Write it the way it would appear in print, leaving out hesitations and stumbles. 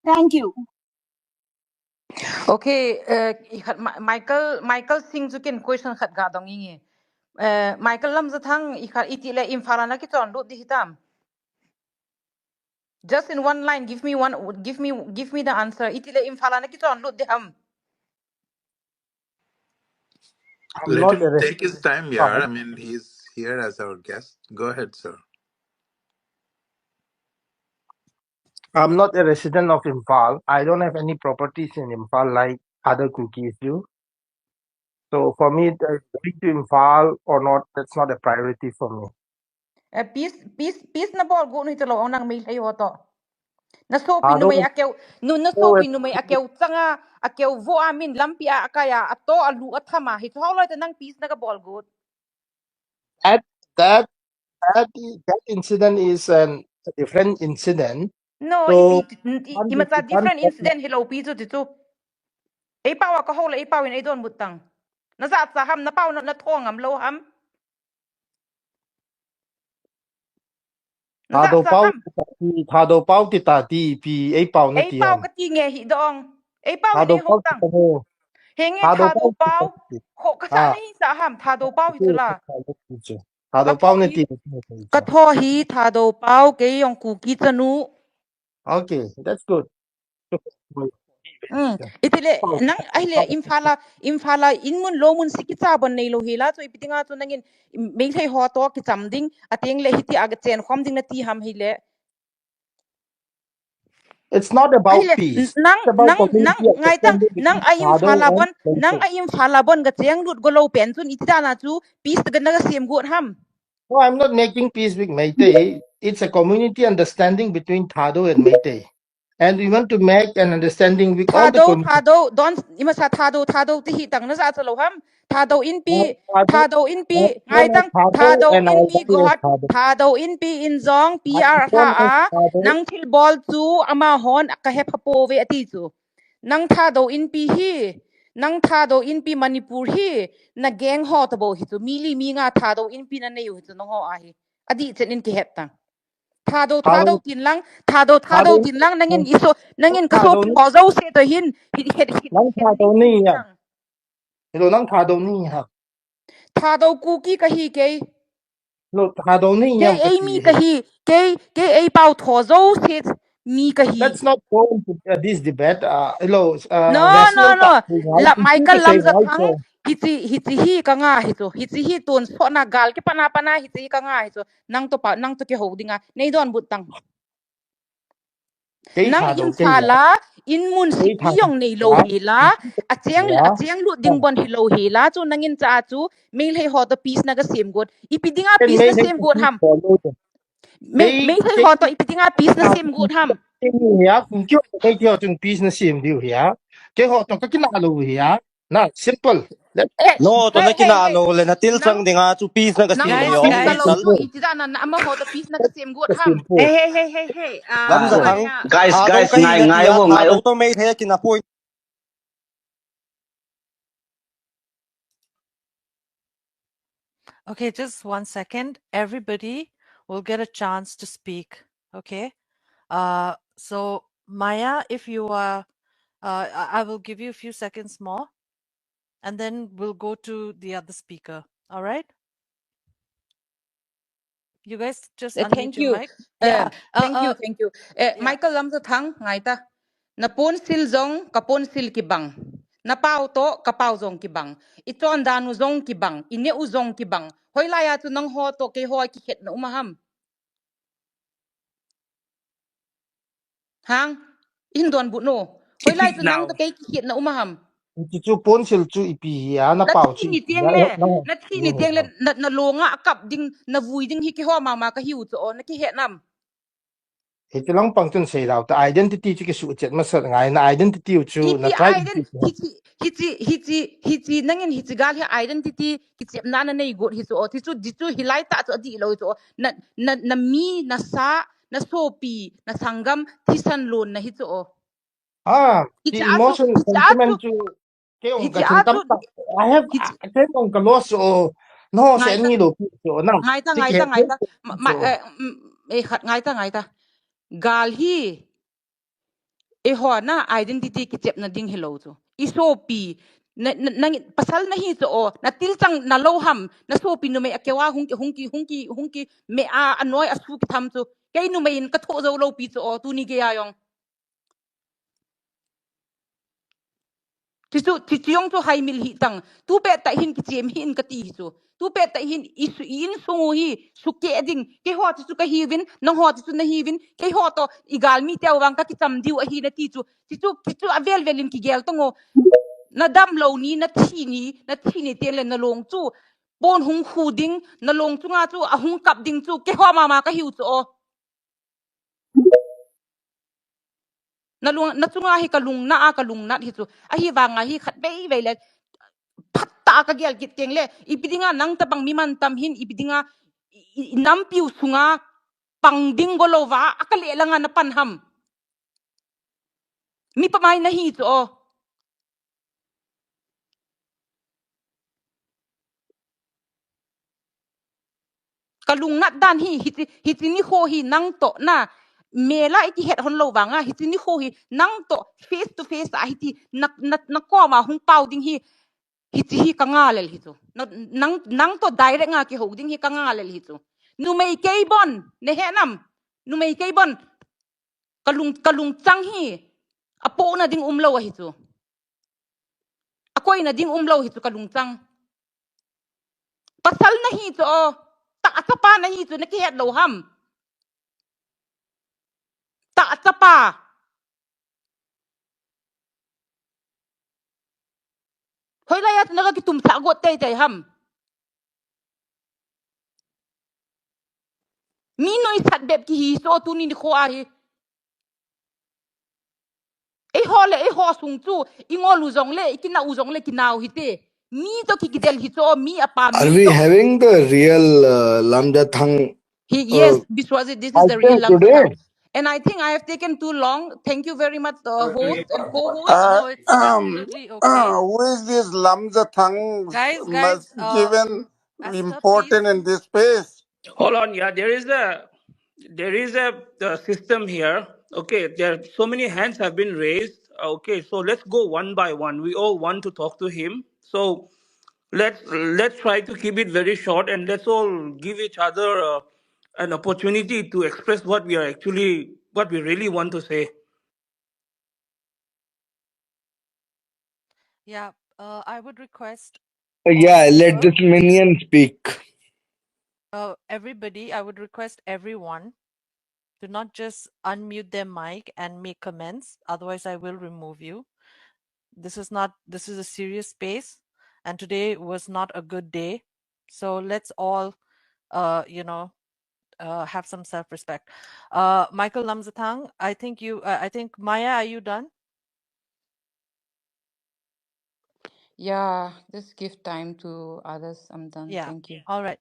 Thank you. Okay, Michael Singh jukin question khat ga dong inge. Michael LAMJATHANG ikhat itile imfalana ki ton lut dihitam. Just in one line, give me the answer. Itile imfalana ki ton lut diham. I'm Let not him a take his resident time, of yeah. Imphal. I mean, he's here as our guest. Go ahead, sir. I'm not a resident of Imphal. I don't have any properties in Imphal like other cookies do. So for me, going to Imphal or not, that's not a priority for me. Peace na bol go ni telo onang may layo to. Na sopi I no may don't akyaw na know sopi no may akyaw tanga akyaw vo amin lampia akaya ato alu athama hito holo ta nang peace na ka bol go. that that that incident is a different incident. No, So it's a different incident. Hello, Pizu Titu. A power ka hole a power in a don butang. Nazat ham na power na tong am low ham. Nazat ham. Thado pau ti ta ti pi a pau na A ti power ham. ka tinge hi dong. A power in Thado a pau ti hotang. ta ho. Henge Thado tado pau ti ta pow. ti. Ho ka sa Ah, ni sa ham tado pow ti hitula. Thado pau na ti. Katho hi tado pow ke yong kuki tanu. Okay, that's good. Itile nang ahle imfala inmun lomun sikita ban nei lo hela so ipitinga to nangin me thai ho to ki chamding ateng le hiti aga chen khom ding na ti ham hile It's not about ahle peace. nang It's about nang nang community ngai tang understanding nang between ayim Thado and nang Bento. ayim falabon ga cheng lut go lo pen chun itida na chu peace ga na ga sem gut ham No, I'm not making peace with Meitei. It's a community understanding between Thado and Meitei. And we want to make an understanding with all the community. don imasa thado ti hi tang na sa chalo ham Thado, thado in I pi ngai don't have tang Thado and I don't have got Thado. thado in pi in zong I pr tha don't have a Thado. nang thil bol chu ama hon ka he phapo ve ati chu nang thado in pi hi nang thado in pi manipur hi na geng ho to bo hi chu mili mi nga thado in pi na nei hu chu no ho a hi adi chen in ki het tang Thado, thado Thado, tin lang nangin kaso Thado, pozo se to hin hit Nang Thado ning ni hi ha. tang Hello, Nang Thado ni ha. thado ku ki ka hi Hello, Thado ni ke yam ai mi kasi ka he. hi ke ai pau thozo se mi ka hi Let's not go into this debate. Hello, no national no party. la I think michael it's a lamjathang right. hiti hi ka nga hi to hiti hi ton so na gal ke pana hiti ka nga hi to nang to ke hodinga nei don butang Cái nang thà in đầu cây phala in mun cái thà siki yong nei lo giá hela giá acheng lu ding bon hi lo hela chu nangin cha chu mail he ho to piece na ga sem god ipidinga cái piece mấy na cái sem cookie god ham for luôn mail he cái ho to ipidinga piece na nào sem god ham cái gì á cũng chưa cái theo từng business sim điều hả cái họ tổng cái nào luôn hả na simple that eh No, to na hey kinalo le na nang tilsang dinga chu peace na nang kasim mo Guys, niyo piece na that's lo guys. Rachel. chu simple itida na ama ho to piece na ga sem god that's ham simple Hey. Lam simple Jathang Maya. tha do kahi ga tia tha do to me the kina point. Okay, just 1 second. Everybody will get a chance to speak. Okay. So Maya, if you are, I will give you a few seconds more, and then we'll go to the other speaker. All right. You guys just unmute thank your you mic. Yeah. thank you Yeah. michael lamjathang ngai ta na pon sil zong ka pon sil ki bang na pau to ka pau zong ki bang iton danu zong ki bang ine u zong ki bang hoila ya chu nang ho to ke ho ki het na umaham hang in don bu no hoila Speak chu nang now. to ke ki het na umaham chỉ chú bốn xil chú ipi hả na na bảo thi chú ni ipi tieng hả le nó na thi ni tieng le na longa kap ding na vui ding hi ki ho ma ka hiu chu na ki het nam thì cái lòng bằng chân xây đào the identity chú cái sự chết mà sợ ngài na identity chú na iti try hiti nangin hiti gal hi identity kichep na nei got hi so ti chu di chu hilai ta chu di lo chu na mi na sa na sopi na sangam thi san lon na hi chu the hiti emotion sentiment chú cái ông hiti cái chân tâm I have hiti cái ông cái loss no ngai sẽ ta ni lo chú na thì cái ngai ta ma e khat ngai ta gal hi ho na identity ki chep na ding hello chu iso pi na pasal na hi cho na til chang na lo ham na so pi no me akewa hungki me a anoi asu ki tham chu kai nu me in ka tho zo lo pi cho tu ni ge ayong ti yong chu hai mil hi tang tu pe ta hin ki chem hin ka ti chu tu pe ta hin isu in sungu hi su ke ding ke ho chu ka hi win na ho chu na hi win ke ho to igal mi te wang ka ki tam diu a hi na ti chu avel velin ki gel tongo na dam lo ni na thi ni te le na long chu bon hung khu ding na long chu nga chu a hung kap ding chu ke ho ma ka hiu chu o na lung na chu nga hi ka lung na a ka lung na hi chu a hi wa nga hi khat bei ve le phat ta ka gel kit keng le ipidinga nang ta bang mi man tam hin ipidinga nam piu sunga pang ding golova akale langa na panham mi pamai na hi chu o kalung nat dan hi hiti ni ho hi nang to na mela iti het hon lo wanga hiti ni ho hi nang to face to face a hiti na ko ma hung pau ding hi hiti hi kanga lel hi chu nang to direct nga ki ho ding hi kanga lel hi chu nu mei kei bon ne he nam nu mei kei bon kalung chang hi apo na ding umlo hi chu akoi na ding umlo hi chu kalung chang pasal na hi chu ta atapa na hi chu na ki het lo ham ta atapa hoi la yat naga ki tum sa got tay tay ham mi noi sat beb ki hi so tu ni kho a hi e ho sung chu ingol u zong le ikina u zong le kinau hi te mi to ki kidel hi so mi apa Are mi we to having the real Lamjathang he uh, yes this is the real Myself lamjatang today. and I think I have taken too long. Thank you very much, host and co-host. Uh, No, it's absolutely okay. who is this Lamjathang Guys, must given Esther, please. important in this space? Hold on, yeah. There is a the system here. Okay, there so many hands have been raised. Okay, so let's go one by one. We all want to talk to him. So let's try to keep it very short and let's all give each other an opportunity to express what we really want to say. Yeah, I would request all yeah, let the this minion speak. everybody, I would request everyone to not just unmute their mic and make comments, otherwise I will remove you. This is a serious space, and today was not a good day. So let's all have some self-respect. Michael Lamzathang, I think Maya, are you done? Yeah, just give time to others. I'm done. Yeah. Thank you. All right.